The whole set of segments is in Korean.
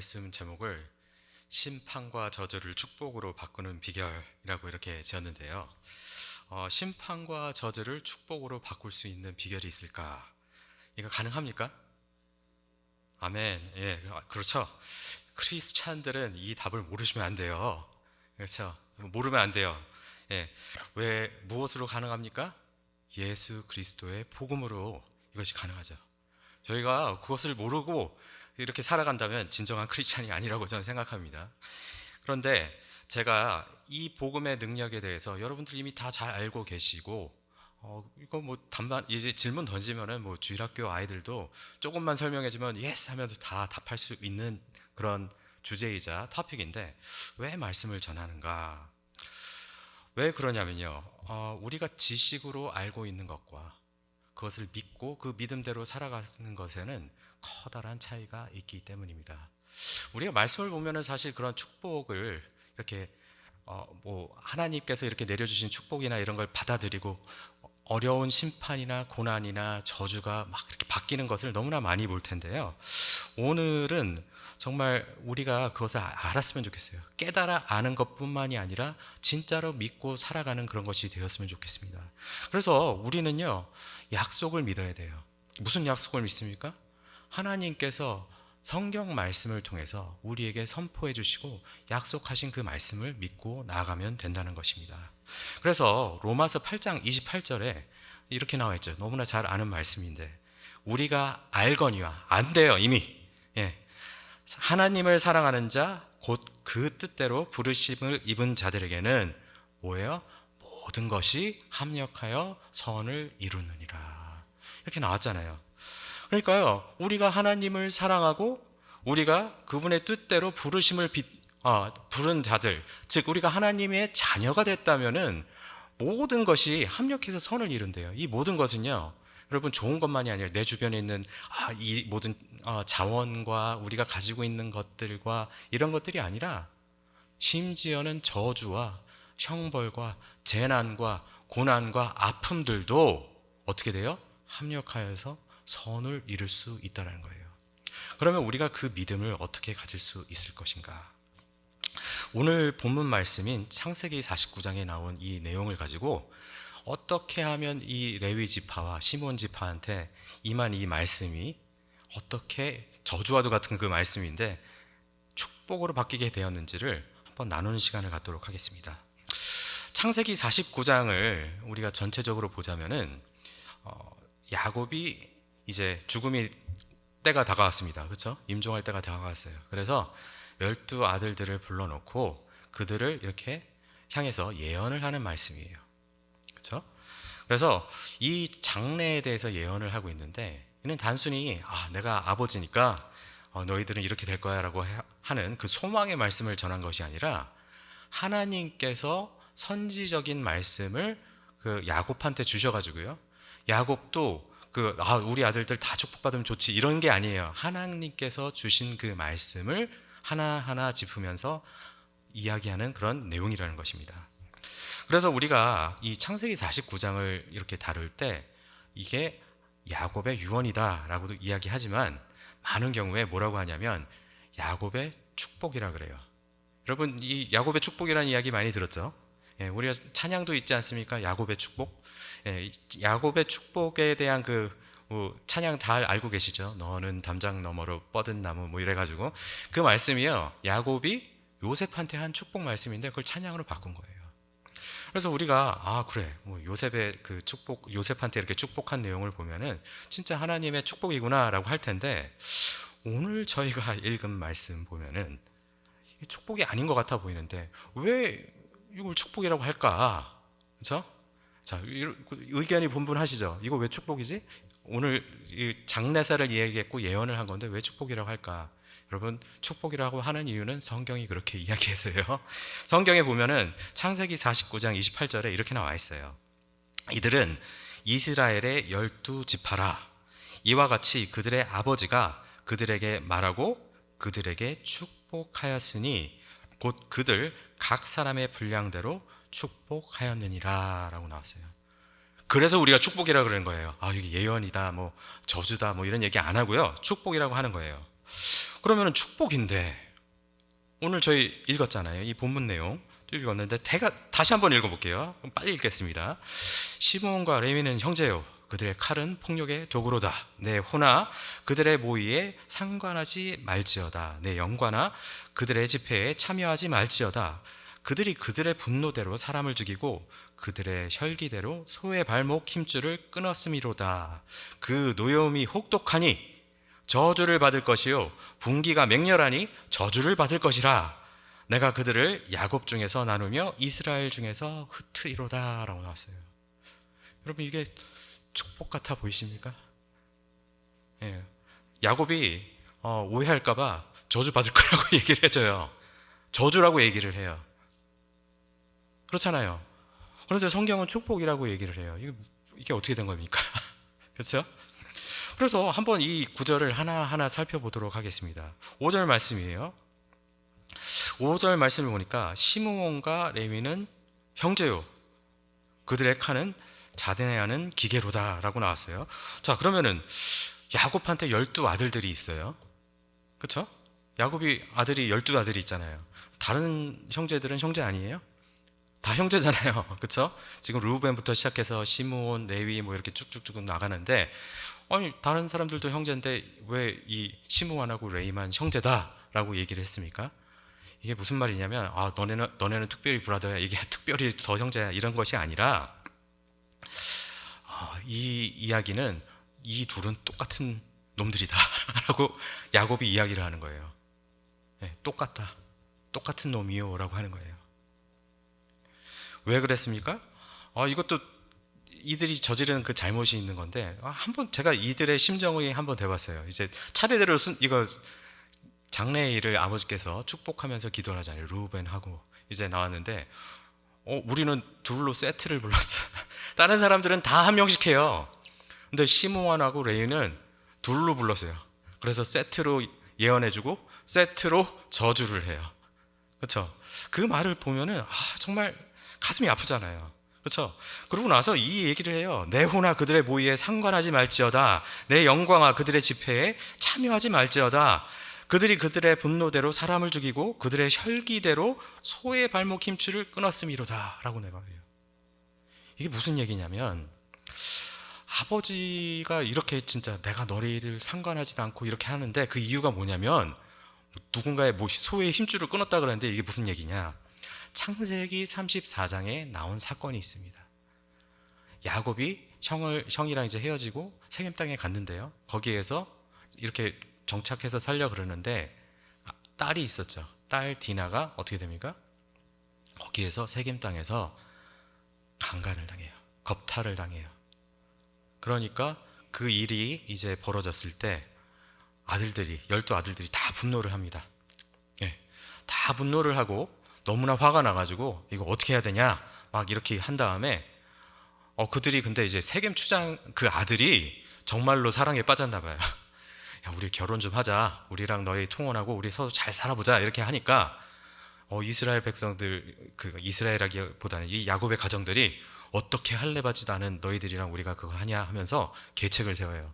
말씀 제목을 심판과 저주를 축복으로 바꾸는 비결이라고 이렇게 지었는데요. 심판과 저주를 축복으로 바꿀 수 있는 비결이 있을까? 이거 가능합니까? 아멘. 예, 그렇죠. 크리스찬들은 이 답을 모르시면 안 돼요. 그렇죠. 모르면 안 돼요. 예, 왜 무엇으로 가능합니까? 예수 그리스도의 복음으로 이것이 가능하죠. 저희가 그것을 모르고 이렇게 살아간다면 진정한 크리스찬이 아니라고 저는 생각합니다. 그런데 제가 이 복음의 능력에 대해서 여러분들 이미 다 잘 알고 계시고, 이거 뭐 단만 이제 질문 던지면은 뭐 주일학교 아이들도 조금만 설명해주면 예스 하면서 다 답할 수 있는 그런 주제이자 토픽인데, 왜 말씀을 전하는가? 왜 그러냐면요, 우리가 지식으로 알고 있는 것과 그것을 믿고 그 믿음대로 살아가는 것에는 커다란 차이가 있기 때문입니다. 우리가 말씀을 보면은 사실 그런 축복을 이렇게 뭐 하나님께서 이렇게 내려주신 축복이나 이런 걸 받아들이고 어려운 심판이나 고난이나 저주가 막 이렇게 바뀌는 것을 너무나 많이 볼 텐데요. 오늘은 정말 우리가 그것을 알았으면 좋겠어요. 깨달아 아는 것뿐만이 아니라 진짜로 믿고 살아가는 그런 것이 되었으면 좋겠습니다. 그래서 우리는요, 약속을 믿어야 돼요. 무슨 약속을 믿습니까? 하나님께서 성경 말씀을 통해서 우리에게 선포해 주시고 약속하신 그 말씀을 믿고 나아가면 된다는 것입니다. 그래서 로마서 8장 28절에 이렇게 나와 있죠. 너무나 잘 아는 말씀인데, 우리가 알거니와, 안 돼요 이미. 예. 하나님을 사랑하는 자 곧 그 뜻대로 부르심을 입은 자들에게는 뭐예요? 모든 것이 합력하여 선을 이루느니라, 이렇게 나왔잖아요. 그러니까요, 우리가 하나님을 사랑하고 우리가 그분의 뜻대로 부른 자들, 즉 우리가 하나님의 자녀가 됐다면은 모든 것이 합력해서 선을 이룬대요. 이 모든 것은요, 여러분 좋은 것만이 아니라 내 주변에 있는 이 모든 자원과 우리가 가지고 있는 것들과 이런 것들이 아니라 심지어는 저주와 형벌과 재난과 고난과 아픔들도 어떻게 돼요? 합력하여서 선을 이룰 수 있다는 거예요. 그러면 우리가 그 믿음을 어떻게 가질 수 있을 것인가? 오늘 본문 말씀인 창세기 49장에 나온 이 내용을 가지고 어떻게 하면 이 레위 지파와 시몬 지파한테 임한 이 말씀이 어떻게 저주와도 같은 그 말씀인데 축복으로 바뀌게 되었는지를 한번 나누는 시간을 갖도록 하겠습니다. 창세기 49장을 우리가 전체적으로 보자면은 야곱이 이제 죽음이 때가 다가왔습니다. 그렇죠? 임종할 때가 다가왔어요. 그래서 12아들들을 불러놓고 그들을 이렇게 향해서 예언을 하는 말씀이에요. 그렇죠? 그래서 이 장래에 대해서 예언을 하고 있는데, 이는 단순히 내가 아버지니까 너희들은 이렇게 될 거야 라고 하는 그 소망의 말씀을 전한 것이 아니라 하나님께서 선지적인 말씀을 그 야곱한테 주셔가지고요, 야곱도 우리 아들들 다 축복받으면 좋지 이런 게 아니에요. 하나님께서 주신 그 말씀을 하나하나 짚으면서 이야기하는 그런 내용이라는 것입니다. 그래서 우리가 이 창세기 49장을 이렇게 다룰 때 이게 야곱의 유언이다 라고도 이야기하지만, 많은 경우에 뭐라고 하냐면 야곱의 축복이라 그래요. 여러분, 이 야곱의 축복이라는 이야기 많이 들었죠? 예, 우리가 찬양도 있지 않습니까? 야곱의 축복. 예, 야곱의 축복에 대한 찬양 다 알고 계시죠? 너는 담장 너머로 뻗은 나무 뭐 이래가지고 그 말씀이요, 야곱이 요셉한테 한 축복 말씀인데 그걸 찬양으로 바꾼 거예요. 그래서 우리가 그래, 뭐 요셉의 그 축복, 요셉한테 이렇게 축복한 내용을 보면은 진짜 하나님의 축복이구나라고 할 텐데, 오늘 저희가 읽은 말씀 보면은 축복이 아닌 것 같아 보이는데 왜 이걸 축복이라고 할까? 그렇죠? 자, 의견이 분분하시죠? 이거 왜 축복이지? 오늘 이 장래사를 이야기했고 예언을 한 건데 왜 축복이라고 할까? 여러분, 축복이라고 하는 이유는 성경이 그렇게 이야기해서요. 성경에 보면은 창세기 49장 28절에 이렇게 나와 있어요. 이들은 이스라엘의 12지파라. 이와 같이 그들의 아버지가 그들에게 말하고 그들에게 축복하였으니 곧 그들 각 사람의 분량대로 축복하였느니라 라고 나왔어요. 그래서 우리가 축복이라고 그러는 거예요. 이게 예언이다, 뭐 저주다, 뭐 이런 얘기 안 하고요, 축복이라고 하는 거예요. 그러면은 축복인데 오늘 저희 읽었잖아요. 이 본문 내용 또 읽었는데 다시 한번 읽어볼게요. 그럼 빨리 읽겠습니다. 시므온과 레위는 형제요, 그들의 칼은 폭력의 도구로다. 내 호나 그들의 모의에 상관하지 말지어다. 내 영과나 그들의 집회에 참여하지 말지어다. 그들이 그들의 분노대로 사람을 죽이고 그들의 혈기대로 소의 발목 힘줄을 끊었음이로다. 그 노여움이 혹독하니 저주를 받을 것이요 분기가 맹렬하니 저주를 받을 것이라. 내가 그들을 야곱 중에서 나누며 이스라엘 중에서 흩으리로다 라고 나왔어요. 여러분, 이게 축복 같아 보이십니까? 예. 야곱이 오해할까봐 저주 받을 거라고 얘기를 해줘요. 저주라고 얘기를 해요. 그렇잖아요. 그런데 성경은 축복이라고 얘기를 해요. 이게 어떻게 된 겁니까? 그렇죠? 그래서 한번 이 구절을 하나하나 살펴보도록 하겠습니다. 5절 말씀이에요. 5절 말씀을 보니까 시므온과 레위는 형제요, 그들의 칼은 자대하는 기계로다 라고 나왔어요. 자, 그러면은 야곱한테 12아들들이 있어요. 그쵸? 야곱이 아들이 12아들이 있잖아요. 다른 형제들은 형제 아니에요? 다 형제잖아요. 그쵸? 지금 르우벤부터 시작해서 시므온, 레위 뭐 이렇게 쭉쭉쭉 나가는데, 아니 다른 사람들도 형제인데 왜 이 시므온하고 레위만 형제다 라고 얘기를 했습니까? 이게 무슨 말이냐면, 너네는 특별히 브라더야, 이게 특별히 더 형제야, 이런 것이 아니라, 이 이야기는 이 둘은 똑같은 놈들이다 라고 야곱이 이야기를 하는 거예요. 네, 똑같은 놈이요 라고 하는 거예요. 왜 그랬습니까? 이것도 이들이 저지른 그 잘못이 있는 건데, 한번 제가 이들의 심정을 한번 대봤어요. 이제 차례대로 이거 장례일을 아버지께서 축복하면서 기도를 하잖아요. 르우벤하고 이제 나왔는데, 우리는 둘로 세트를 불렀어요. 다른 사람들은 다 한 명씩 해요. 근데 시므온하고 레위는 둘로 불렀어요. 그래서 세트로 예언해주고 세트로 저주를 해요. 그렇죠? 그 말을 보면은 정말 가슴이 아프잖아요. 그렇죠? 그러고 나서 이 얘기를 해요. 내 호나 그들의 모의에 상관하지 말지어다. 내 영광아 그들의 집회에 참여하지 말지어다. 그들이 그들의 분노대로 사람을 죽이고 그들의 혈기대로 소의 발목 힘줄을 끊었음이로다 라고 내가 해요. 이게 무슨 얘기냐면, 아버지가 이렇게 진짜 내가 너희를 상관하지도 않고 이렇게 하는데, 그 이유가 뭐냐면, 누군가의 소의 힘줄을 끊었다 그러는데, 이게 무슨 얘기냐? 창세기 34장에 나온 사건이 있습니다. 야곱이 형이랑 이제 헤어지고 세겜 땅에 갔는데요, 거기에서 이렇게 정착해서 살려 그러는데 딸이 있었죠. 딸 디나가 어떻게 됩니까? 거기에서 세겜 땅에서 강간을 당해요. 겁탈을 당해요. 그러니까 그 일이 이제 벌어졌을 때 12아들들이 다 분노를 합니다. 예, 다 분노를 하고 너무나 화가 나가지고 이거 어떻게 해야 되냐 막 이렇게 한 다음에 그들이 근데 이제 세겜 추장 그 아들이 정말로 사랑에 빠졌나 봐요. 야, 우리 결혼 좀 하자. 우리랑 너희 통혼하고 우리 서로 잘 살아보자. 이렇게 하니까 이스라엘 백성들, 그 이스라엘하기보다는 이 야곱의 가정들이 어떻게 할례 받지도 않은 너희들이랑 우리가 그거 하냐 하면서 계책을 세워요.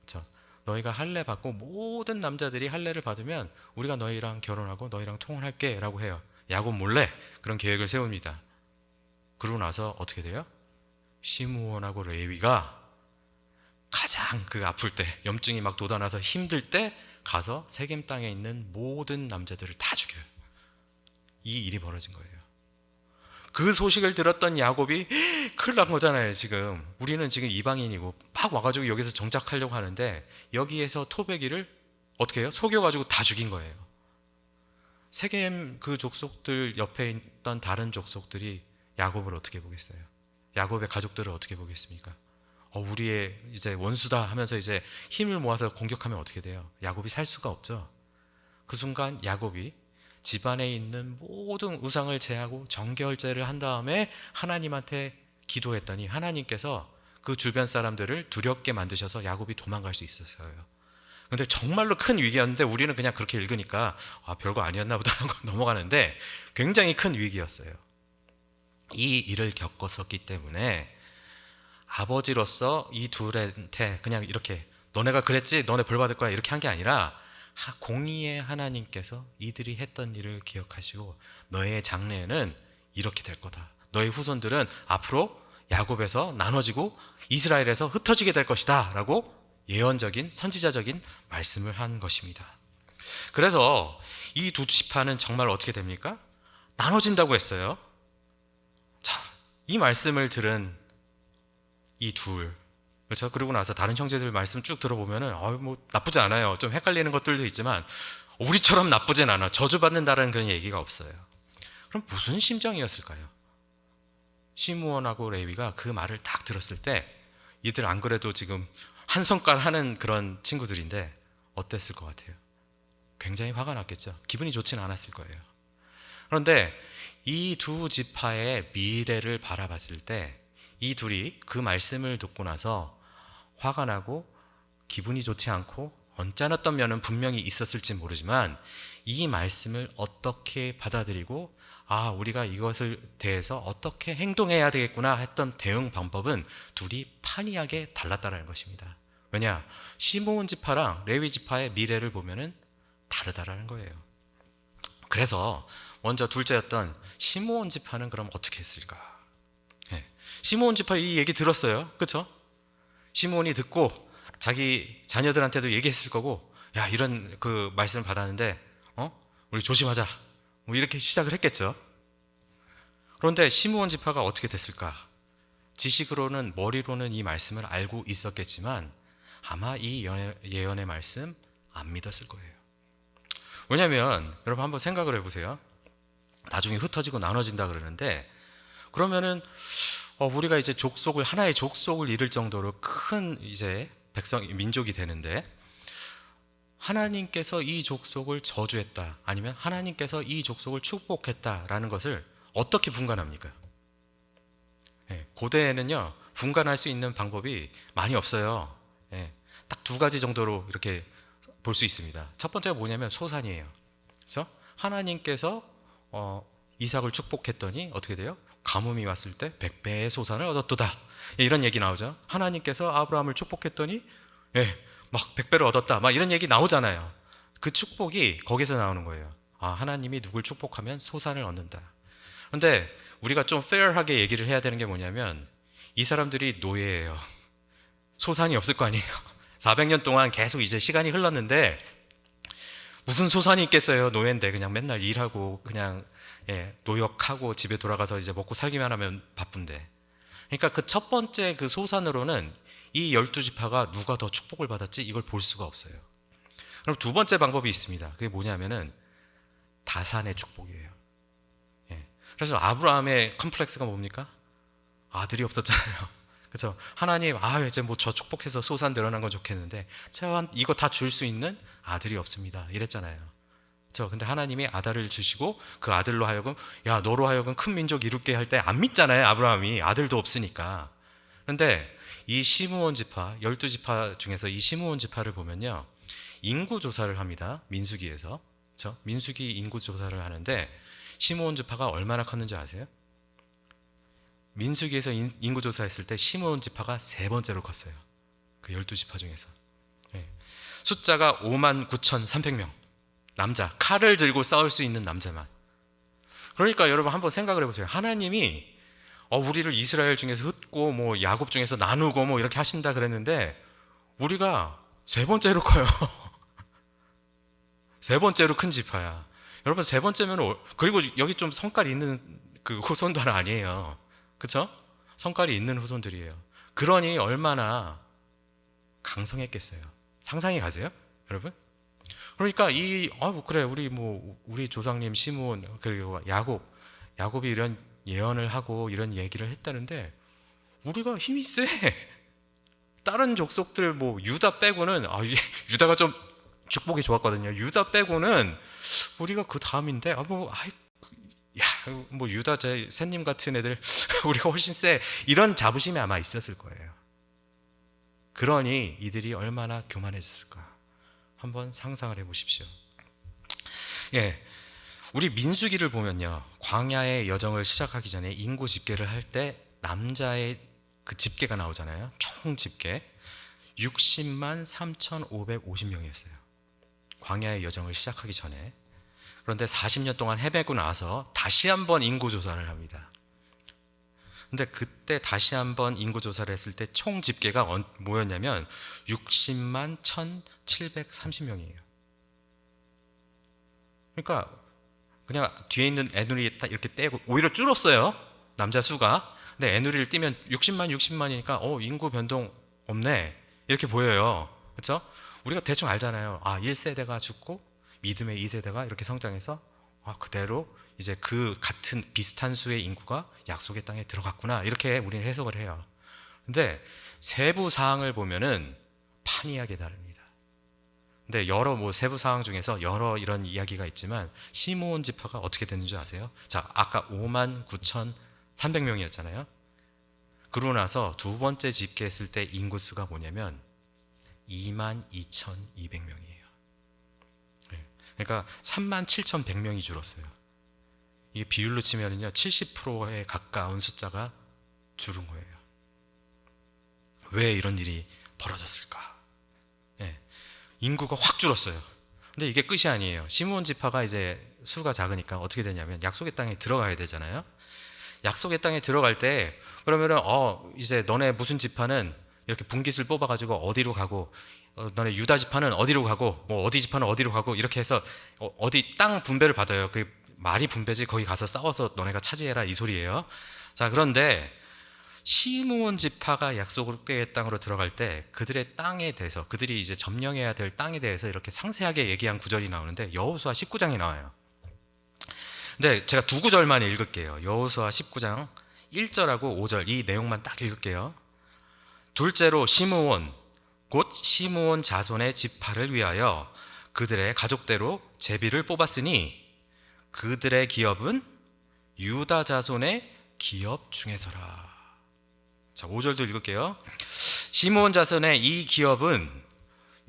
그렇죠? 너희가 할례 받고 모든 남자들이 할례를 받으면 우리가 너희랑 결혼하고 너희랑 통혼할게 라고 해요. 야곱 몰래 그런 계획을 세웁니다. 그러고 나서 어떻게 돼요? 시므온하고 레위가 가장 그 아플 때, 염증이 막 돋아나서 힘들 때 가서 세겜 땅에 있는 모든 남자들을 다 죽여요. 이 일이 벌어진 거예요. 그 소식을 들었던 야곱이 큰일 난 거잖아요. 지금 우리는 지금 이방인이고 막 와가지고 여기서 정착하려고 하는데, 여기에서 토베기를 어떻게 해요? 속여가지고 다 죽인 거예요. 세겜 그 족속들 옆에 있던 다른 족속들이 야곱을 어떻게 보겠어요? 야곱의 가족들을 어떻게 보겠습니까? 우리의 이제 원수다 하면서 이제 힘을 모아서 공격하면 어떻게 돼요? 야곱이 살 수가 없죠. 그 순간 야곱이 집안에 있는 모든 우상을 제하고 정결제를 한 다음에 하나님한테 기도했더니 하나님께서 그 주변 사람들을 두렵게 만드셔서 야곱이 도망갈 수 있었어요. 근데 정말로 큰 위기였는데 우리는 그냥 그렇게 읽으니까 별거 아니었나 보다 하고 넘어가는데, 굉장히 큰 위기였어요. 이 일을 겪었었기 때문에 아버지로서 이 둘한테 그냥 이렇게 너네가 그랬지, 너네 벌 받을 거야 이렇게 한 게 아니라 공의의 하나님께서 이들이 했던 일을 기억하시고 너의 장래에는 이렇게 될 거다. 너의 후손들은 앞으로 야곱에서 나눠지고 이스라엘에서 흩어지게 될 것이다 라고 예언적인 선지자적인 말씀을 한 것입니다. 그래서 이 두 지파는 정말 어떻게 됩니까? 나눠진다고 했어요. 자, 이 말씀을 들은 이 둘, 그렇죠? 그러고 나서 다른 형제들 말씀 쭉 들어보면은 뭐 나쁘지 않아요. 좀 헷갈리는 것들도 있지만 우리처럼 나쁘진 않아. 저주받는다는 그런 얘기가 없어요. 그럼 무슨 심정이었을까요? 시므온하고 레위가 그 말을 딱 들었을 때 이들 안 그래도 지금 한 손가락 하는 그런 친구들인데 어땠을 것 같아요? 굉장히 화가 났겠죠. 기분이 좋지는 않았을 거예요. 그런데 이 두 지파의 미래를 바라봤을 때 이 둘이 그 말씀을 듣고 나서 화가 나고 기분이 좋지 않고 언짢았던 면은 분명히 있었을지 모르지만 이 말씀을 어떻게 받아들이고 우리가 이것을 대해서 어떻게 행동해야 되겠구나 했던 대응 방법은 둘이 판이하게 달랐다는 것입니다. 왜냐? 시므온 지파랑 레위 지파의 미래를 보면은 다르다라는 거예요. 그래서 먼저 둘째였던 시므온 지파는 그럼 어떻게 했을까? 시므온 지파 이 얘기 들었어요. 그렇죠? 시므온이 듣고 자기 자녀들한테도 얘기했을 거고, 야, 이런 그 말씀을 받았는데 우리 조심하자, 뭐 이렇게 시작을 했겠죠. 그런데 시므온 지파가 어떻게 됐을까? 지식으로는, 머리로는 이 말씀을 알고 있었겠지만 아마 이 예언의 말씀 안 믿었을 거예요. 왜냐하면 여러분 한번 생각을 해보세요. 나중에 흩어지고 나눠진다 그러는데, 그러면은 우리가 이제 하나의 족속을 이룰 정도로 큰 이제 민족이 되는데, 하나님께서 이 족속을 저주했다, 아니면 하나님께서 이 족속을 축복했다라는 것을 어떻게 분간합니까? 고대에는요, 분간할 수 있는 방법이 많이 없어요. 딱 두 가지 정도로 이렇게 볼 수 있습니다. 첫 번째가 뭐냐면 소산이에요. 그래서 하나님께서 이삭을 축복했더니 어떻게 돼요? 가뭄이 왔을 때 100배의 소산을 얻었도다, 이런 얘기 나오죠. 하나님께서 아브라함을 축복했더니 막 100배를 얻었다, 막 이런 얘기 나오잖아요. 그 축복이 거기서 나오는 거예요. 하나님이 누굴 축복하면 소산을 얻는다. 그런데 우리가 좀 페어하게 얘기를 해야 되는 게 뭐냐면, 이 사람들이 노예예요. 소산이 없을 거 아니에요. 400년 동안 계속 이제 시간이 흘렀는데 무슨 소산이 있겠어요. 노예인데 그냥 맨날 일하고 그냥 노역하고 집에 돌아가서 이제 먹고 살기만 하면 바쁜데. 그러니까 그 첫 번째 그 소산으로는 이 12지파가 누가 더 축복을 받았지 이걸 볼 수가 없어요. 그럼 두 번째 방법이 있습니다. 그게 뭐냐면은 다산의 축복이에요. 그래서 아브라함의 컴플렉스가 뭡니까? 아들이 없었잖아요. 그렇죠? 하나님, 이제 뭐 저 축복해서 소산 늘어난 건 좋겠는데 이거 다 줄 수 있는 아들이 없습니다, 이랬잖아요. 그렇죠? 근데 하나님이 아들을 주시고 그 아들로 하여금, 야, 너로 하여금 큰 민족 이룰게 할 때 안 믿잖아요, 아브라함이. 아들도 없으니까. 그런데 이 시므온 지파, 12지파 중에서 이 시므온 지파를 보면요, 인구 조사를 합니다. 민수기에서. 그렇죠? 민수기 인구 조사를 하는데 시므온 지파가 얼마나 컸는지 아세요? 민수기에서 인구 조사했을 때 시므온 지파가 세 번째로 컸어요. 그 12지파 중에서. 숫자가 59,300명. 남자, 칼을 들고 싸울 수 있는 남자만. 그러니까 여러분 한번 생각을 해보세요. 하나님이 우리를 이스라엘 중에서 흩고 뭐 야곱 중에서 나누고 뭐 이렇게 하신다 그랬는데 우리가 세 번째로 커요. 세 번째로 큰 지파야. 여러분 세 번째면, 그리고 여기 좀 성깔이 있는 그 후손들은 아니에요. 그렇죠? 성깔이 있는 후손들이에요. 그러니 얼마나 강성했겠어요. 상상이 가세요, 여러분? 그러니까 그래, 우리 조상님 시므온, 그리고 야곱이 이런 예언을 하고 이런 얘기를 했다는데 우리가 힘이 세. 다른 족속들 뭐 유다 빼고는, 유다가 좀 축복이 좋았거든요. 유다 빼고는 우리가 그 다음인데 유다 제 샌님 같은 애들 우리가 훨씬 세, 이런 자부심이 아마 있었을 거예요. 그러니 이들이 얼마나 교만했을까 한번 상상을 해보십시오. 우리 민수기를 보면요, 광야의 여정을 시작하기 전에 인구 집계를 할 때 남자의 그 집계가 나오잖아요. 총 집계 60만 3,550명이었어요 광야의 여정을 시작하기 전에. 그런데 40년 동안 헤매고 나서 다시 한번 인구조사를 합니다. 근데 그때 다시 한번 인구조사를 했을 때 총 집계가 뭐였냐면 60만 1,730명이에요. 그러니까 그냥 뒤에 있는 애누리 딱 이렇게 떼고 오히려 줄었어요, 남자 수가. 근데 애누리를 띄면 60만이니까 인구 변동 없네 이렇게 보여요. 그렇죠? 우리가 대충 알잖아요. 1세대가 죽고 믿음의 2세대가 이렇게 성장해서 그대로 이제 그 같은 비슷한 수의 인구가 약속의 땅에 들어갔구나 이렇게 우리는 해석을 해요. 근데 세부 사항을 보면은 판이하게 다릅니다. 근데 여러 세부 사항 중에서 여러 이런 이야기가 있지만 시므온 지파가 어떻게 됐는지 아세요? 자, 아까 59,300명이었잖아요. 그러고 나서 두 번째 집계했을 때 인구수가 뭐냐면 22,200명이에요. 그러니까 37,100명이 줄었어요. 이게 비율로 치면은요 70%에 가까운 숫자가 줄은 거예요. 왜 이런 일이 벌어졌을까? 인구가 확 줄었어요. 근데 이게 끝이 아니에요. 시므온 지파가 이제 수가 작으니까 어떻게 되냐면 약속의 땅에 들어가야 되잖아요. 약속의 땅에 들어갈 때 그러면은 이제 너네 무슨 지파는 이렇게 분깃을 뽑아가지고 어디로 가고 너네 유다 지파는 어디로 가고 뭐 어디 지파는 어디로 가고 이렇게 해서 어디 땅 분배를 받아요. 그 말이 분배지 거기 가서 싸워서 너네가 차지해라 이 소리예요. 자, 그런데 시므온 지파가 약속의 땅으로 들어갈 때 그들의 땅에 대해서 그들이 이제 점령해야 될 땅에 대해서 이렇게 상세하게 얘기한 구절이 나오는데 여호수아 19장이 나와요. 근데 제가 두 구절만 읽을게요. 여호수아 19장 1절하고 5절 이 내용만 딱 읽을게요. 둘째로 시므온 곧 시므온 자손의 지파를 위하여 그들의 가족대로 제비를 뽑았으니 그들의 기업은 유다 자손의 기업 중에서라. 자, 5절도 읽을게요. 시므온 자손의 이 기업은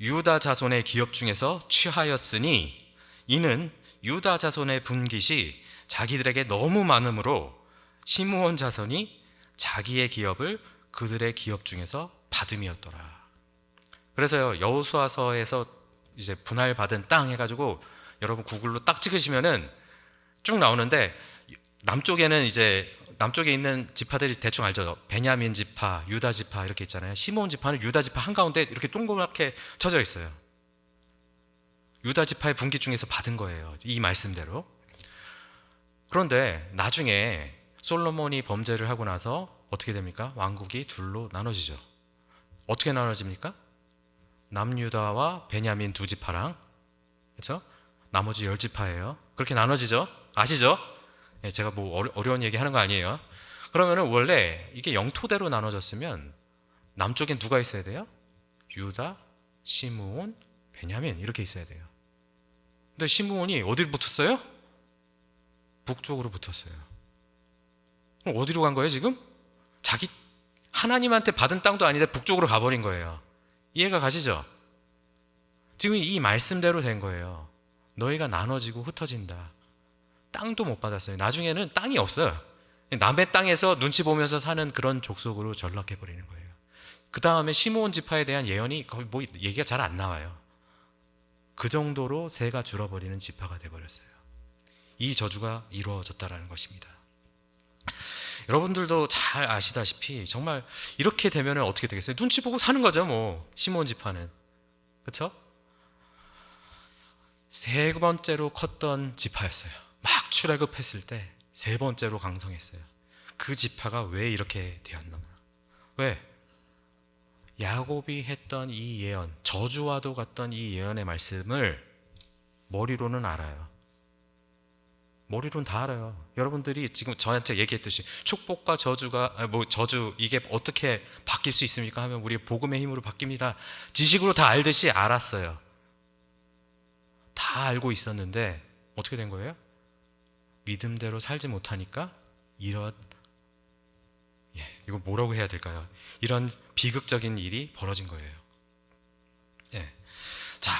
유다 자손의 기업 중에서 취하였으니 이는 유다 자손의 분깃이 자기들에게 너무 많으므로 시므온 자손이 자기의 기업을 그들의 기업 중에서 받음이었더라. 그래서요 여호수아서에서 이제 분할받은 땅 해가지고 여러분 구글로 딱 찍으시면은 쭉 나오는데 남쪽에는 이제 남쪽에 있는 지파들이 대충 알죠. 베냐민 지파, 유다 지파 이렇게 있잖아요. 시므온 지파는 유다 지파 한가운데 이렇게 동그랗게 쳐져 있어요. 유다 지파의 분깃 중에서 받은 거예요, 이 말씀대로. 그런데 나중에 솔로몬이 범죄를 하고 나서 어떻게 됩니까? 왕국이 둘로 나눠지죠. 어떻게 나눠집니까? 남유다와 베냐민 두 지파랑, 그렇죠? 나머지 10지파예요. 그렇게 나눠지죠. 아시죠? 제가 뭐 어려운 얘기 하는 거 아니에요. 그러면은 원래 이게 영토대로 나눠졌으면 남쪽엔 누가 있어야 돼요? 유다, 시므온, 베냐민 이렇게 있어야 돼요. 근데 시므온이 어디로 붙었어요? 북쪽으로 붙었어요. 그럼 어디로 간 거예요 지금? 자기 하나님한테 받은 땅도 아닌데 북쪽으로 가버린 거예요. 이해가 가시죠? 지금 이 말씀대로 된 거예요. 너희가 나눠지고 흩어진다. 땅도 못 받았어요. 나중에는 땅이 없어요. 남의 땅에서 눈치 보면서 사는 그런 족속으로 전락해버리는 거예요. 그 다음에 시므온 지파에 대한 예언이 거의 뭐 얘기가 잘 안 나와요. 그 정도로 새가 줄어버리는 지파가 돼버렸어요. 이 저주가 이루어졌다라는 것입니다. 여러분들도 잘 아시다시피 정말 이렇게 되면 어떻게 되겠어요? 눈치 보고 사는 거죠, 뭐 시므온 지파는. 그렇죠? 세 번째로 컸던 지파였어요. 막 출애굽했을 때 세 번째로 강성했어요. 그 지파가 왜 이렇게 되었나? 왜? 야곱이 했던 이 예언, 저주와도 같던 이 예언의 말씀을 머리로는 알아요. 머리로는 다 알아요. 여러분들이 지금 저한테 얘기했듯이 축복과 저주가 저주 이게 어떻게 바뀔 수 있습니까? 하면 우리 복음의 힘으로 바뀝니다. 지식으로 다 알듯이 알았어요. 다 알고 있었는데 어떻게 된 거예요? 믿음대로 살지 못하니까 이거 뭐라고 해야 될까요? 이런 비극적인 일이 벌어진 거예요. 자,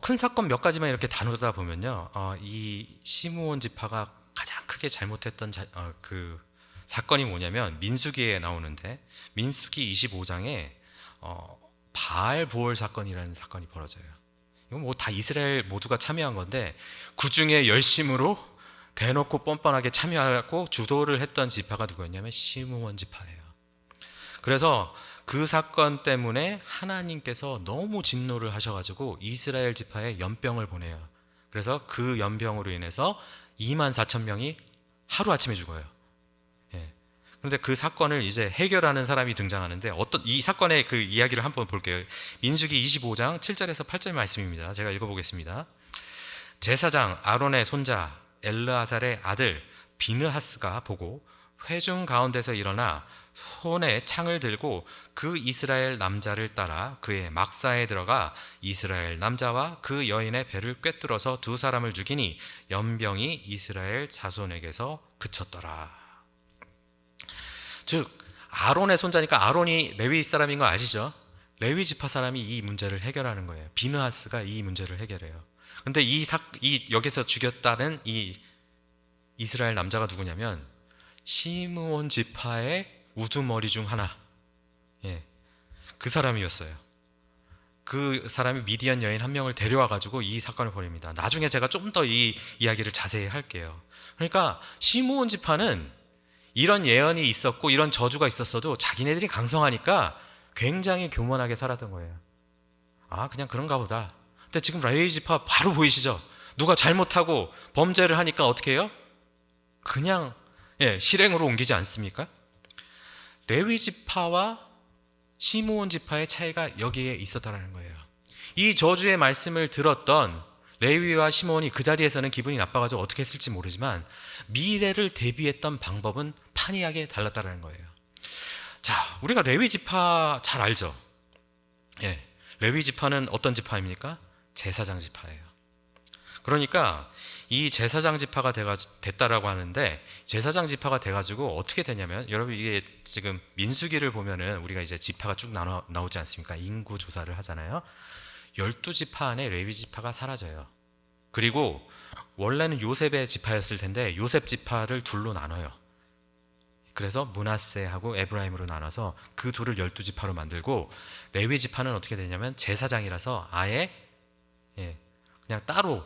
큰 사건 몇 가지만 이렇게 다루다 보면요, 이 시므온 지파가 가장 크게 잘못했던 그 사건이 뭐냐면 민수기에 나오는데 민수기 25장에 바알 보올 사건이라는 사건이 벌어져요. 이건 뭐 다 이스라엘 모두가 참여한 건데 그 중에 열심으로 대놓고 뻔뻔하게 참여하고 주도를 했던 지파가 누구였냐면 시므온 지파예요. 그래서 그 사건 때문에 하나님께서 너무 진노를 하셔가지고 이스라엘 지파에 연병을 보내요. 그래서 그 연병으로 인해서 2만 4천 명이 하루아침에 죽어요. 예. 그런데 그 사건을 이제 해결하는 사람이 등장하는데 어떤 이 사건의 그 이야기를 한번 볼게요. 민수기 25장 7절에서 8절 말씀입니다. 제가 읽어보겠습니다. 제사장 아론의 손자 엘르아살의 아들 비느하스가 보고 회중 가운데서 일어나 손에 창을 들고 그 이스라엘 남자를 따라 그의 막사에 들어가 이스라엘 남자와 그 여인의 배를 꿰뚫어서 두 사람을 죽이니 연병이 이스라엘 자손에게서 그쳤더라. 즉 아론의 손자니까 아론이 레위 사람인 거 아시죠? 레위 지파 사람이 이 문제를 해결하는 거예요. 비느하스가 이 문제를 해결해요. 근데 여기서 죽였다는 이 이스라엘 남자가 누구냐면 시므온 지파의 우두머리 중 하나, 예, 그 사람이었어요. 그 사람이 미디안 여인 한 명을 데려와 가지고 이 사건을 벌입니다. 나중에 제가 좀 더 이 이야기를 자세히 할게요. 그러니까 시므온 지파는 이런 예언이 있었고 이런 저주가 있었어도 자기네들이 강성하니까 굉장히 교만하게 살았던 거예요. 아, 그냥 그런가 보다. 근데 지금 레위 지파 바로 보이시죠? 누가 잘못하고 범죄를 하니까 어떻게 해요? 그냥 실행으로 옮기지 않습니까? 레위 지파와 시므온 지파의 차이가 여기에 있었다는 거예요. 이 저주의 말씀을 들었던 레위와 시므온이 그 자리에서는 기분이 나빠가지고 어떻게 했을지 모르지만 미래를 대비했던 방법은 판이하게 달랐다는 거예요. 자, 우리가 레위 지파 잘 알죠? 예, 레위 지파는 어떤 지파입니까? 제사장 지파예요. 그러니까 이 제사장 지파가 됐다라고 하는데 제사장 지파가 돼가지고 어떻게 되냐면 여러분 이게 지금 민수기를 보면은 우리가 이제 지파가 쭉 나오지 않습니까? 인구 조사를 하잖아요. 12지파 안에 레위 지파가 사라져요. 그리고 원래는 요셉의 지파였을 텐데 요셉 지파를 둘로 나눠요. 그래서 므낫세하고 에브라임으로 나눠서 그 둘을 12지파로 만들고 레위 지파는 어떻게 되냐면 제사장이라서 아예 그냥 따로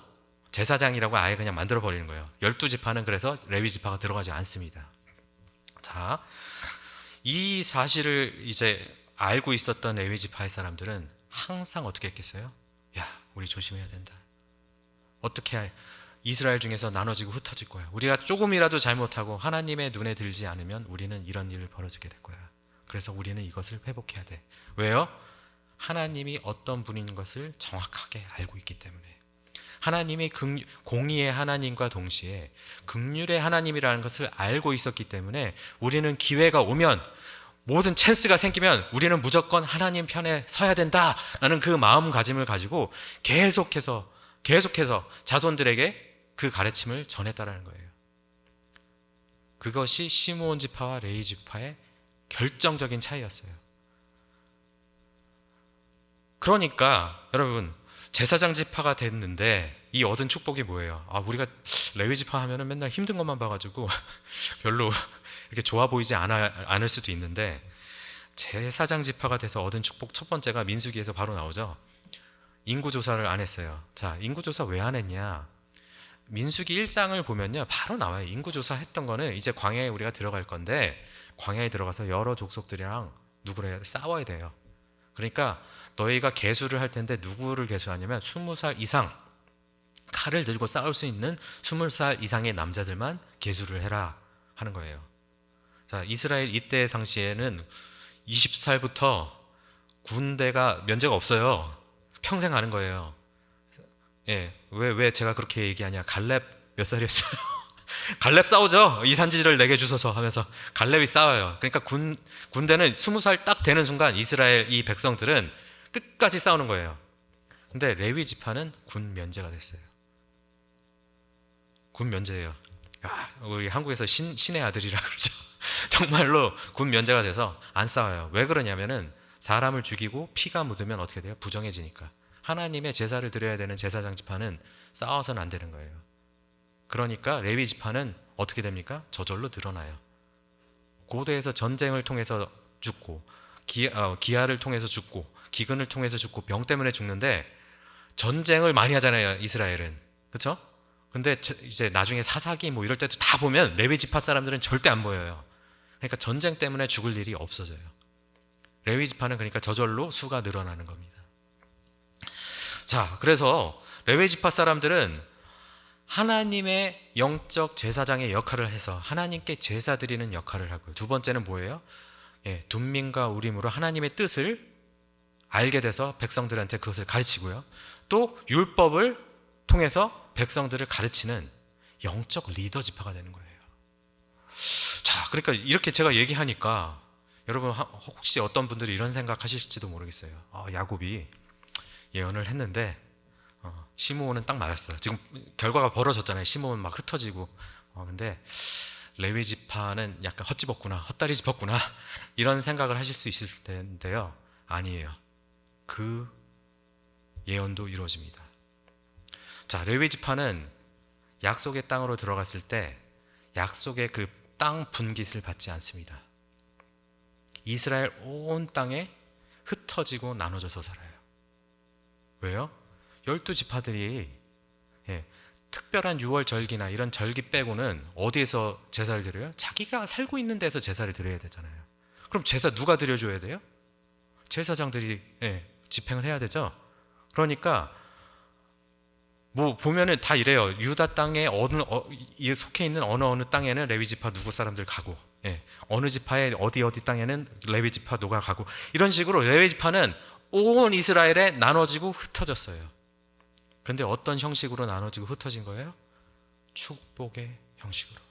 제사장이라고 아예 그냥 만들어 버리는 거예요. 12지파는 그래서 레위 지파가 들어가지 않습니다. 자, 이 사실을 이제 알고 있었던 레위 지파의 사람들은 항상 어떻게 했겠어요? 야, 우리 조심해야 된다. 어떻게 이스라엘 중에서 나눠지고 흩어질 거야. 우리가 조금이라도 잘못하고 하나님의 눈에 들지 않으면 우리는 이런 일을 벌어지게 될 거야. 그래서 우리는 이것을 회복해야 돼. 왜요? 하나님이 어떤 분인 것을 정확하게 알고 있기 때문에. 하나님이 공의의 하나님과 동시에 긍휼의 하나님이라는 것을 알고 있었기 때문에 우리는 기회가 오면 모든 찬스가 생기면 우리는 무조건 하나님 편에 서야 된다라는 그 마음가짐을 가지고 계속해서 자손들에게 그 가르침을 전했다라는 거예요. 그것이 시므온 지파와 레위 지파의 결정적인 차이였어요. 그러니까 여러분 제사장 지파가 됐는데 이 얻은 축복이 뭐예요? 아, 우리가 레위 지파 하면은 맨날 힘든 것만 봐가지고 별로 이렇게 좋아 보이지 않을 수도 있는데 제사장 지파가 돼서 얻은 축복 첫 번째가 민수기에서 바로 나오죠. 인구조사를 안 했어요. 자, 인구조사 왜 안 했냐? 민수기 1장을 보면요 바로 나와요. 인구조사 했던 거는 이제 광야에 우리가 들어갈 건데 광야에 들어가서 여러 족속들이랑 누구를 싸워야 돼요. 그러니까 너희가 계수를 할 텐데 누구를 계수하냐면 20살 이상 칼을 들고 싸울 수 있는 20살 이상의 남자들만 계수를 해라 하는 거예요. 자, 이스라엘 이때 당시에는 20살부터 군대가 면제가 없어요. 평생 하는 거예요. 예, 왜 제가 그렇게 얘기하냐? 갈렙 몇 살이었어요? 갈렙 싸우죠. 이 산지를 내게 주소서 하면서 갈렙이 싸워요. 그러니까 군대는 20살 딱 되는 순간 이스라엘 이 백성들은 끝까지 싸우는 거예요. 근데 레위 지파는 군 면제가 됐어요. 군 면제예요. 야, 우리 한국에서 신의 아들이라 그러죠. 정말로 군 면제가 돼서 안 싸워요. 왜 그러냐면은 사람을 죽이고 피가 묻으면 어떻게 돼요? 부정해지니까. 하나님의 제사를 드려야 되는 제사장 지파는 싸워서는 안 되는 거예요. 그러니까 레위 지파는 어떻게 됩니까? 저절로 드러나요. 고대에서 전쟁을 통해서 죽고 기아를 통해서 죽고 기근을 통해서 죽고 병 때문에 죽는데 전쟁을 많이 하잖아요, 이스라엘은. 그렇죠? 근데 이제 나중에 사사기 뭐 이럴 때도 다 보면 레위 지파 사람들은 절대 안 보여요. 그러니까 전쟁 때문에 죽을 일이 없어져요. 레위 지파는 그러니까 저절로 수가 늘어나는 겁니다. 자, 그래서 레위 지파 사람들은 하나님의 영적 제사장의 역할을 해서 하나님께 제사 드리는 역할을 하고요. 두 번째는 뭐예요? 둠민과 우림으로 하나님의 뜻을 알게 돼서 백성들한테 그것을 가르치고요. 또 율법을 통해서 백성들을 가르치는 영적 리더 지파가 되는 거예요. 자, 그러니까 이렇게 제가 얘기하니까 여러분 혹시 어떤 분들이 이런 생각하실지도 모르겠어요. 야곱이 예언을 했는데 시므온은 딱 맞았어. 지금 결과가 벌어졌잖아요. 시므온 막 흩어지고. 근데 레위 지파는 약간 헛집었구나, 헛다리 짚었구나, 이런 생각을 하실 수 있을 텐데요. 아니에요. 그 예언도 이루어집니다. 자, 레위 지파는 약속의 땅으로 들어갔을 때 약속의 그 땅 분깃을 받지 않습니다. 이스라엘 온 땅에 흩어지고 나눠져서 살아요. 왜요? 12지파들이 특별한 유월 절기나 이런 절기 빼고는 어디에서 제사를 드려요? 자기가 살고 있는 데서 제사를 드려야 되잖아요. 그럼 제사 누가 드려줘야 돼요? 제사장들이 집행을 해야 되죠. 그러니까 뭐 보면은 다 이래요. 유다 땅에 속해 있는 어느 땅에는 레위 지파 누구 사람들 가고, 어느 지파에 어디 땅에는 레위 지파 누가 가고, 이런 식으로 레위 지파는 온 이스라엘에 나눠지고 흩어졌어요. 근데 어떤 형식으로 나눠지고 흩어진 거예요? 축복의 형식으로.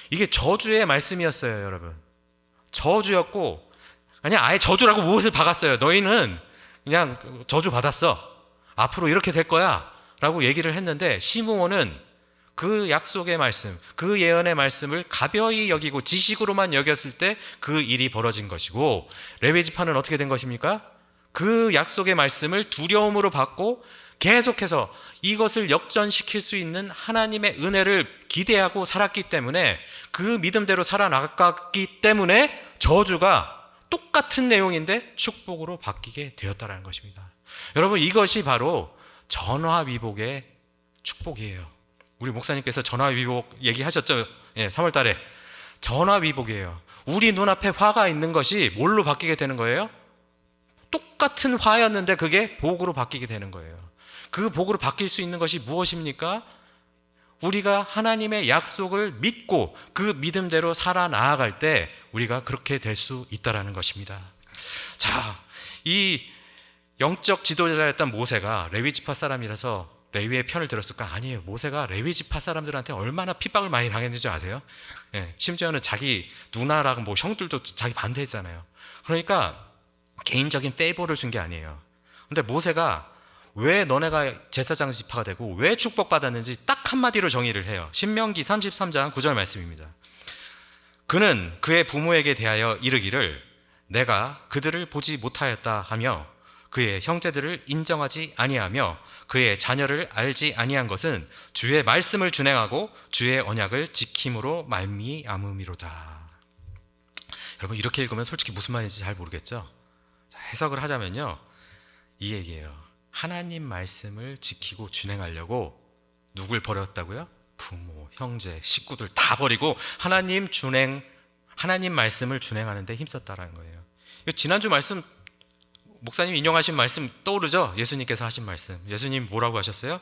이게 저주의 말씀이었어요, 여러분. 저주였고, 그냥 아예 저주라고 무엇을 박았어요. 너희는 그냥 저주 받았어. 앞으로 이렇게 될 거야 라고 얘기를 했는데, 시므온은 그 약속의 말씀, 그 예언의 말씀을 가벼이 여기고 지식으로만 여겼을 때 그 일이 벌어진 것이고, 레위 지파는 어떻게 된 것입니까? 그 약속의 말씀을 두려움으로 받고 계속해서 이것을 역전시킬 수 있는 하나님의 은혜를 기대하고 살았기 때문에, 그 믿음대로 살아나갔기 때문에 저주가 똑같은 내용인데 축복으로 바뀌게 되었다는 것입니다. 여러분, 이것이 바로 전화위복의 축복이에요. 우리 목사님께서 전화위복 얘기하셨죠? 3월 달에. 전화위복이에요. 우리 눈앞에 화가 있는 것이 뭘로 바뀌게 되는 거예요? 똑같은 화였는데 그게 복으로 바뀌게 되는 거예요. 그 복으로 바뀔 수 있는 것이 무엇입니까? 우리가 하나님의 약속을 믿고 그 믿음대로 살아나아갈 때 우리가 그렇게 될 수 있다는 것입니다. 자, 이 영적 지도자였던 모세가 레위 지파 사람이라서 레위의 편을 들었을까? 아니에요. 모세가 레위 지파 사람들한테 얼마나 핍박을 많이 당했는지 아세요? 심지어는 자기 누나랑 뭐 형들도 자기 반대했잖아요. 그러니까 개인적인 페이버를 준 게 아니에요. 근데 모세가 왜 너네가 제사장 지파가 되고 왜 축복받았는지 딱 한마디로 정의를 해요. 신명기 33장 9절 말씀입니다. 그는 그의 부모에게 대하여 이르기를 내가 그들을 보지 못하였다 하며 그의 형제들을 인정하지 아니하며 그의 자녀를 알지 아니한 것은 주의 말씀을 준행하고 주의 언약을 지킴으로 말미암음이로다. 여러분, 이렇게 읽으면 솔직히 무슨 말인지 잘 모르겠죠? 자, 해석을 하자면요, 이 얘기예요. 하나님 말씀을 지키고 준행하려고 누굴 버렸다고요? 부모, 형제, 식구들 다 버리고 하나님 말씀을 준행하는데 힘썼다라는 거예요. 지난주 말씀, 목사님 인용하신 말씀 떠오르죠? 예수님께서 하신 말씀. 예수님 뭐라고 하셨어요?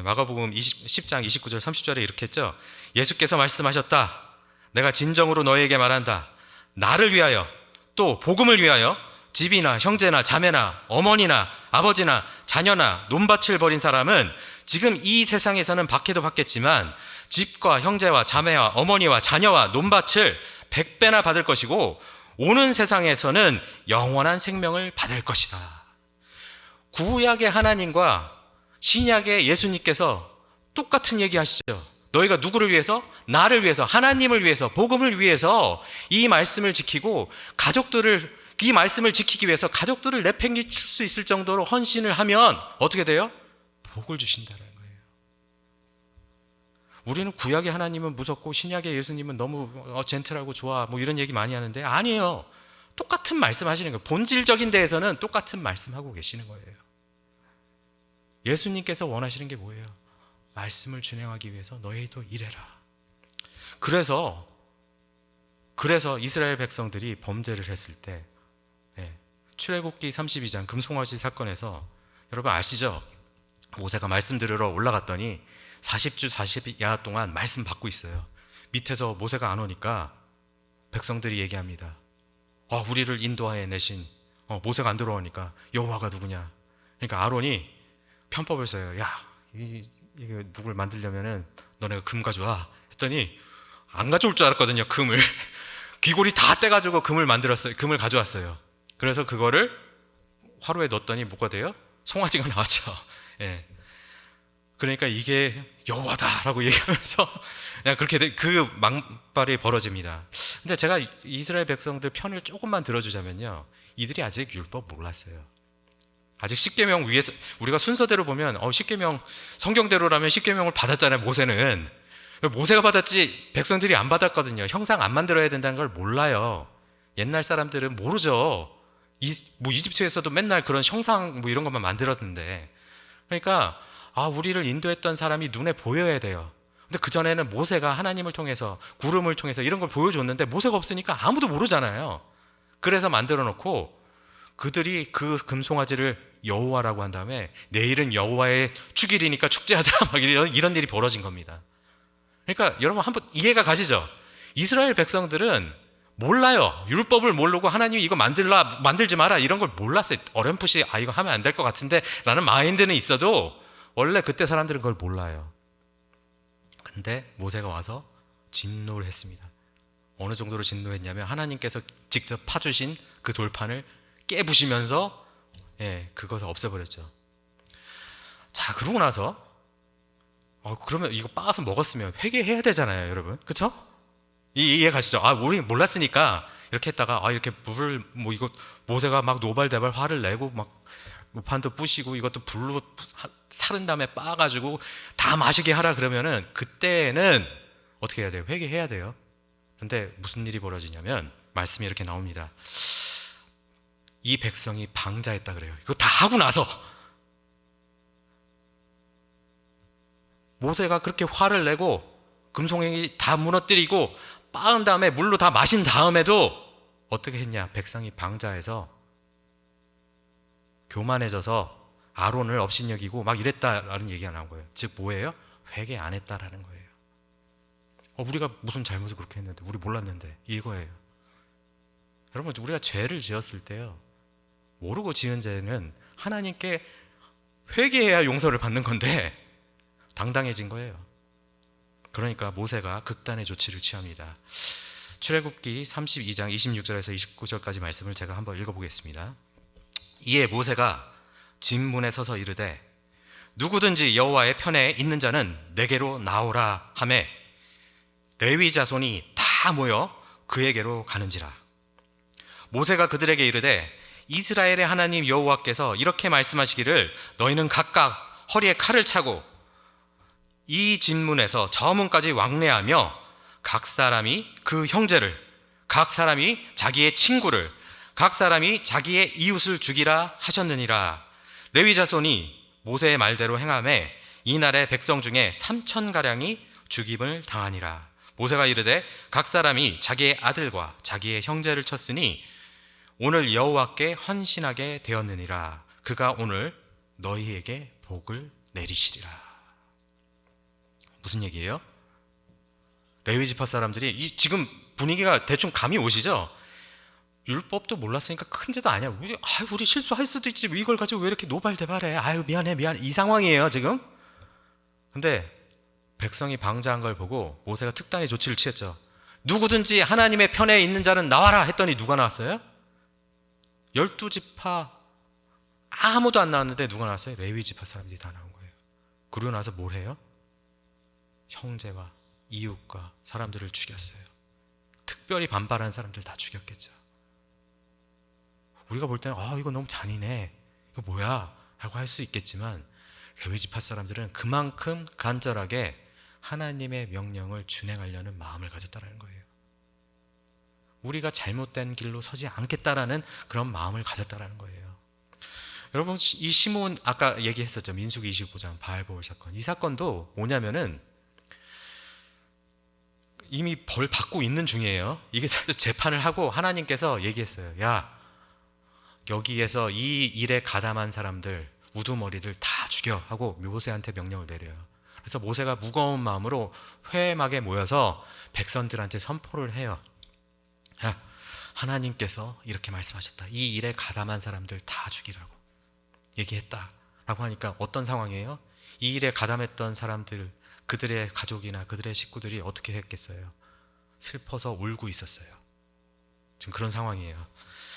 마가복음 10장 29절 30절에 이렇게 했죠. 예수께서 말씀하셨다. 내가 진정으로 너희에게 말한다. 나를 위하여, 또 복음을 위하여 집이나 형제나 자매나 어머니나 아버지나 자녀나 논밭을 버린 사람은 지금 이 세상에서는 박해도 받겠지만 집과 형제와 자매와 어머니와 자녀와 논밭을 100배나 받을 것이고 오는 세상에서는 영원한 생명을 받을 것이다. 구약의 하나님과 신약의 예수님께서 똑같은 얘기 하시죠. 너희가 누구를 위해서? 나를 위해서, 하나님을 위해서, 복음을 위해서 이 말씀을 지키고 이 말씀을 지키기 위해서 가족들을 내팽개칠 수 있을 정도로 헌신을 하면 어떻게 돼요? 복을 주신다는 거예요. 우리는 구약의 하나님은 무섭고 신약의 예수님은 너무 젠틀하고 좋아, 뭐 이런 얘기 많이 하는데 아니에요. 똑같은 말씀 하시는 거예요. 본질적인 데에서는 똑같은 말씀하고 계시는 거예요. 예수님께서 원하시는 게 뭐예요? 말씀을 준행하기 위해서 너희도 일해라. 그래서 이스라엘 백성들이 범죄를 했을 때, 출애굽기 32장 금송아지 사건에서 여러분 아시죠? 모세가 말씀 들으러 올라갔더니 40주 40야 동안 말씀 받고 있어요. 밑에서 모세가 안 오니까 백성들이 얘기합니다. 우리를 인도하여 내신 모세가 안 들어오니까 여호와가 누구냐? 그러니까 아론이 편법을 써요. 야, 이거 누굴 만들려면은 너네가 금 가져와. 했더니 안 가져올 줄 알았거든요. 금을 귀고리 다 떼가지고 금을 만들었어요. 금을 가져왔어요. 그래서 그거를 화로에 넣었더니 뭐가 돼요? 송아지가 나왔죠. 예. 그러니까 이게 여호와다라고 얘기하면서 그냥 그렇게 그 망발이 벌어집니다. 근데 제가 이스라엘 백성들 편을 조금만 들어주자면요, 이들이 아직 율법 몰랐어요. 아직 십계명 위에서 우리가 순서대로 보면 십계명 성경대로라면 십계명을 받았잖아요. 모세가 받았지 백성들이 안 받았거든요. 형상 안 만들어야 된다는 걸 몰라요. 옛날 사람들은 모르죠. 이집트에서도 맨날 그런 형상 이런 것만 만들었는데, 그러니까 우리를 인도했던 사람이 눈에 보여야 돼요. 근데 그전에는 모세가 하나님을 통해서 구름을 통해서 이런 걸 보여줬는데 모세가 없으니까 아무도 모르잖아요. 그래서 만들어 놓고 그들이 그 금송아지를 여호와라고 한 다음에 내일은 여호와의 축일이니까 축제하자 막 이런 일이 벌어진 겁니다. 그러니까 여러분 한번 이해가 가시죠? 이스라엘 백성들은 몰라요. 율법을 모르고 하나님이 이거 만들지 마라 이런 걸 몰랐어요. 어렴풋이 이거 하면 안 될 것 같은데 라는 마인드는 있어도 원래 그때 사람들은 그걸 몰라요. 근데 모세가 와서 진노를 했습니다. 어느 정도로 진노했냐면 하나님께서 직접 파주신 그 돌판을 깨부시면서 그것을 없애버렸죠. 자, 그러고 나서 그러면 이거 빻아서 먹었으면 회개해야 되잖아요, 여러분. 그쵸? 이해 가시죠? 우리 몰랐으니까 이렇게 했다가 이렇게 물을 이거 모세가 막 노발대발 화를 내고 막 우판도 부시고 이것도 불로 사른 다음에 빻아가지고 다 마시게 하라 그러면은 그때는 어떻게 해야 돼요? 회개해야 돼요. 근데 무슨 일이 벌어지냐면 말씀이 이렇게 나옵니다. 이 백성이 방자했다 그래요. 이거 다 하고 나서 모세가 그렇게 화를 내고 금송아지 다 무너뜨리고 빻은 다음에 물로 다 마신 다음에도 어떻게 했냐? 백성이 방자해서 교만해져서 아론을 업신여기고 막 이랬다라는 얘기가 나온 거예요. 즉 뭐예요? 회개 안 했다라는 거예요. 우리가 무슨 잘못을 그렇게 했는데, 우리 몰랐는데, 이거예요. 여러분, 우리가 죄를 지었을 때요, 모르고 지은 죄는 하나님께 회개해야 용서를 받는 건데 당당해진 거예요. 그러니까 모세가 극단의 조치를 취합니다. 출애굽기 32장 26절에서 29절까지 말씀을 제가 한번 읽어보겠습니다. 이에 모세가 진문에 서서 이르되 누구든지 여호와의 편에 있는 자는 내게로 나오라 하매 레위 자손이 다 모여 그에게로 가는지라. 모세가 그들에게 이르되 이스라엘의 하나님 여호와께서 이렇게 말씀하시기를 너희는 각각 허리에 칼을 차고 이 진문에서 저 문까지 왕래하며 각 사람이 그 형제를, 각 사람이 자기의 친구를, 각 사람이 자기의 이웃을 죽이라 하셨느니라. 레위 자손이 모세의 말대로 행하매 이날의 백성 중에 3,000가량이 죽임을 당하니라. 모세가 이르되 각 사람이 자기의 아들과 자기의 형제를 쳤으니 오늘 여호와께 헌신하게 되었느니라. 그가 오늘 너희에게 복을 내리시리라. 무슨 얘기예요? 레위 지파 사람들이 지금 분위기가 대충 감이 오시죠? 율법도 몰랐으니까 큰 죄도 아니야. 우리 실수할 수도 있지. 이걸 가지고 왜 이렇게 노발대발해? 미안해. 이 상황이에요 지금. 근데 백성이 방자한 걸 보고 모세가 특단의 조치를 취했죠. 누구든지 하나님의 편에 있는 자는 나와라 했더니 누가 나왔어요? 12지파 아무도 안 나왔는데 누가 나왔어요? 레위 지파 사람들이 다 나온 거예요. 그러고 나서 뭘 해요? 형제와 이웃과 사람들을 죽였어요. 특별히 반발한 사람들 다 죽였겠죠. 우리가 볼 때는 이거 너무 잔인해, 이거 뭐야 라고 할 수 있겠지만 레위 지파 사람들은 그만큼 간절하게 하나님의 명령을 준행하려는 마음을 가졌다는 거예요. 우리가 잘못된 길로 서지 않겠다라는 그런 마음을 가졌다는 거예요. 여러분, 이 시몬 아까 얘기했었죠. 민수기 25장 바알보올 사건. 이 사건도 뭐냐면은 이미 벌 받고 있는 중이에요. 이게 재판을 하고 하나님께서 얘기했어요. 야, 여기에서 이 일에 가담한 사람들, 우두머리들 다 죽여 하고 모세한테 명령을 내려요. 그래서 모세가 무거운 마음으로 회막에 모여서 백성들한테 선포를 해요. 야, 하나님께서 이렇게 말씀하셨다. 이 일에 가담한 사람들 다 죽이라고 얘기했다라고 하니까 어떤 상황이에요? 이 일에 가담했던 사람들, 그들의 가족이나 그들의 식구들이 어떻게 했겠어요? 슬퍼서 울고 있었어요. 지금 그런 상황이에요.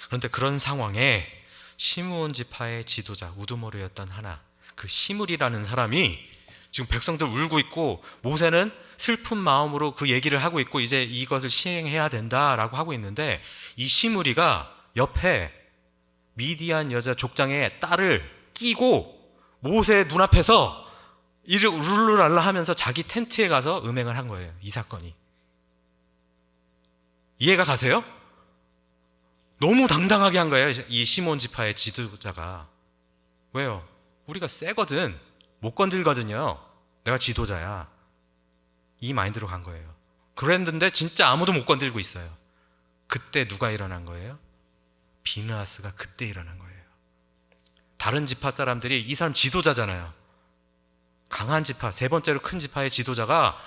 그런데 그런 상황에 시므온 지파의 지도자, 우두머리였던 하나, 그 시므리라는 사람이 지금 백성들 울고 있고 모세는 슬픈 마음으로 그 얘기를 하고 있고 이제 이것을 시행해야 된다라고 하고 있는데, 이 시므리가 옆에 미디안 여자 족장의 딸을 끼고 모세 눈앞에서 룰루랄라 하면서 자기 텐트에 가서 음행을 한 거예요. 이 사건이. 이해가 가세요? 너무 당당하게 한 거예요. 이 시몬 지파의 지도자가. 왜요? 우리가 세거든. 못 건들거든요. 내가 지도자야. 이 마인드로 간 거예요. 그랬는데 진짜 아무도 못 건들고 있어요. 그때 누가 일어난 거예요? 비느하스가 그때 일어난 거예요. 다른 지파 사람들이 이 사람 지도자잖아요. 강한 지파, 세 번째로 큰 지파의 지도자가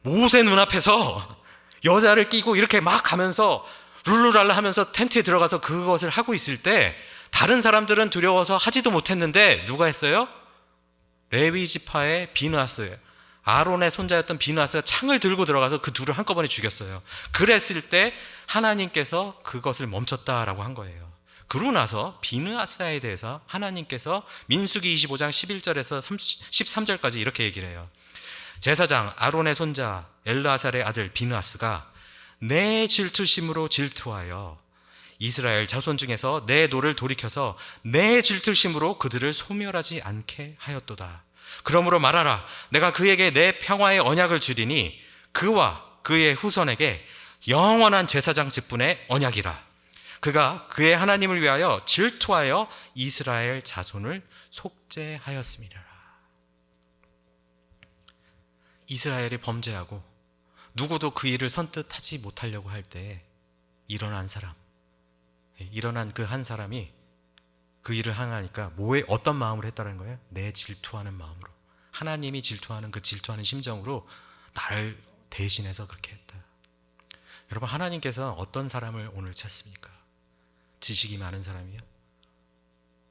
모세 눈앞에서 여자를 끼고 이렇게 막 가면서 룰루랄라 하면서 텐트에 들어가서 그것을 하고 있을 때 다른 사람들은 두려워서 하지도 못했는데 누가 했어요? 레위 지파의 비느하스, 아론의 손자였던 비느하스가 창을 들고 들어가서 그 둘을 한꺼번에 죽였어요. 그랬을 때 하나님께서 그것을 멈췄다라고 한 거예요. 그러고 나서 비느하스에 대해서 하나님께서 민수기 25장 11절에서 13절까지 이렇게 얘기를 해요. 제사장 아론의 손자 엘르아살의 아들 비느하스가 내 질투심으로 질투하여 이스라엘 자손 중에서 내 노를 돌이켜서 내 질투심으로 그들을 소멸하지 않게 하였도다. 그러므로 말하라. 내가 그에게 내 평화의 언약을 주리니 그와 그의 후손에게 영원한 제사장 직분의 언약이라. 그가 그의 하나님을 위하여 질투하여 이스라엘 자손을 속죄하였음이라. 이스라엘이 범죄하고 누구도 그 일을 선뜻하지 못하려고 할 때 일어난 사람, 일어난 그 한 사람이 그 일을 하니까 어떤 마음으로 했다는 거예요? 내 질투하는 마음으로. 하나님이 질투하는 그 질투하는 심정으로 나를 대신해서 그렇게 했다. 여러분, 하나님께서 어떤 사람을 오늘 찾습니까? 지식이 많은 사람이요?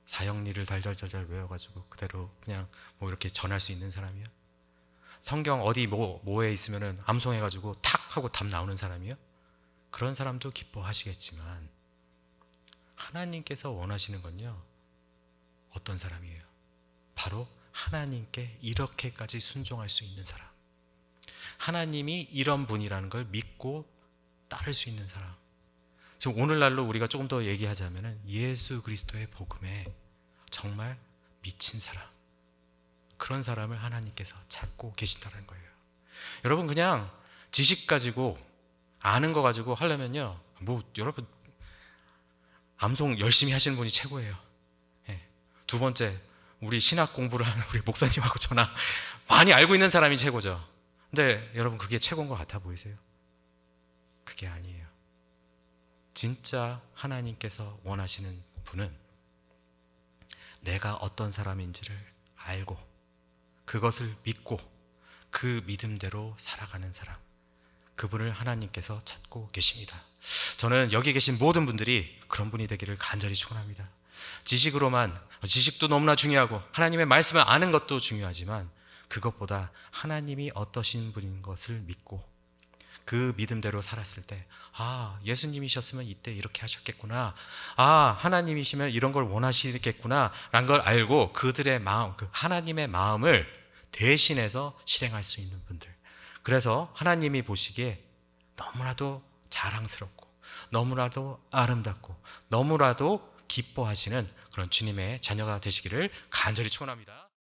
사형리를 달달달달 외워가지고 그대로 그냥 이렇게 전할 수 있는 사람이요? 성경 어디 뭐에 있으면은 암송해가지고 탁 하고 답 나오는 사람이요? 그런 사람도 기뻐하시겠지만 하나님께서 원하시는 건요, 어떤 사람이에요? 바로 하나님께 이렇게까지 순종할 수 있는 사람, 하나님이 이런 분이라는 걸 믿고 따를 수 있는 사람. 지금 오늘날로 우리가 조금 더 얘기하자면 예수 그리스도의 복음에 정말 미친 사람, 그런 사람을 하나님께서 찾고 계신다는 거예요. 여러분, 그냥 지식 가지고 아는 거 가지고 하려면요, 여러분 암송 열심히 하시는 분이 최고예요. 두 번째, 우리 신학 공부를 하는 우리 목사님하고 저나 많이 알고 있는 사람이 최고죠. 근데 여러분, 그게 최고인 것 같아 보이세요? 그게 아니에요. 진짜 하나님께서 원하시는 분은 내가 어떤 사람인지를 알고 그것을 믿고 그 믿음대로 살아가는 사람, 그분을 하나님께서 찾고 계십니다. 저는 여기 계신 모든 분들이 그런 분이 되기를 간절히 축원합니다. 지식도 너무나 중요하고 하나님의 말씀을 아는 것도 중요하지만 그것보다 하나님이 어떠신 분인 것을 믿고 그 믿음대로 살았을 때, 예수님이셨으면 이때 이렇게 하셨겠구나, 하나님이시면 이런 걸 원하시겠구나 라는 걸 알고 그들의 마음, 그 하나님의 마음을 대신해서 실행할 수 있는 분들, 그래서 하나님이 보시기에 너무나도 자랑스럽고 너무나도 아름답고 너무나도 기뻐하시는 그런 주님의 자녀가 되시기를 간절히 축원합니다.